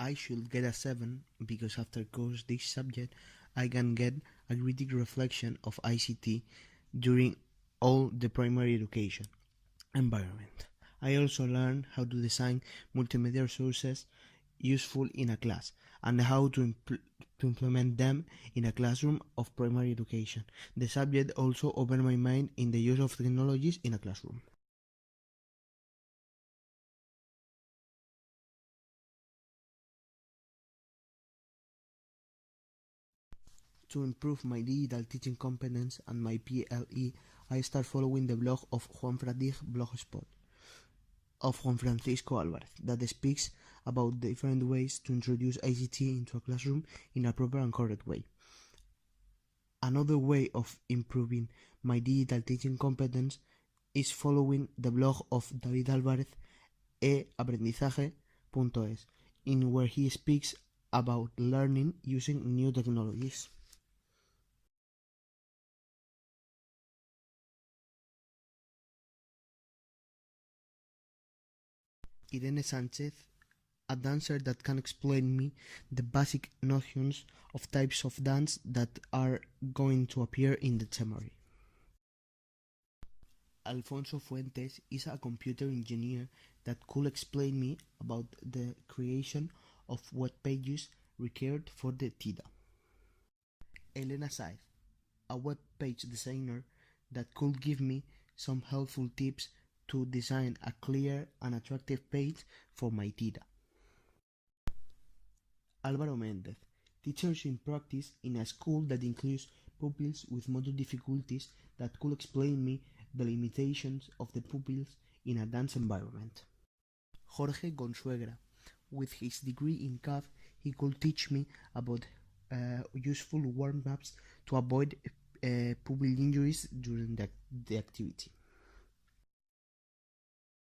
I should get a 7 because after course this subject I can get a critical reflection of ICT during all the primary education environment. I also learned how to design multimedia resources useful in a class and how to implement them in a classroom of primary education. The subject also opened my mind in the use of technologies in a classroom. To improve my digital teaching competence and my PLE, I start following the blog of Juan Fratig Blogspot of Juan Francisco Alvarez that speaks about different ways to introduce ICT into a classroom in a proper and correct way. Another way of improving my digital teaching competence is following the blog of David Alvarez eaprendizaje.es, in where he speaks about learning using new technologies. Irene Sanchez, a dancer that can explain me the basic notions of types of dance that are going to appear in the summary. Alfonso Fuentes is a computer engineer that could explain me about the creation of web pages required for the TIDA. Elena Saez, a web page designer that could give me some helpful tips to design a clear and attractive page for my TIDA. Álvaro Méndez, teachers in practice in a school that includes pupils with motor difficulties that could explain me the limitations of the pupils in a dance environment. Jorge Consuegra, with his degree in CAF, he could teach me about useful warm-ups to avoid pupil injuries during the activity.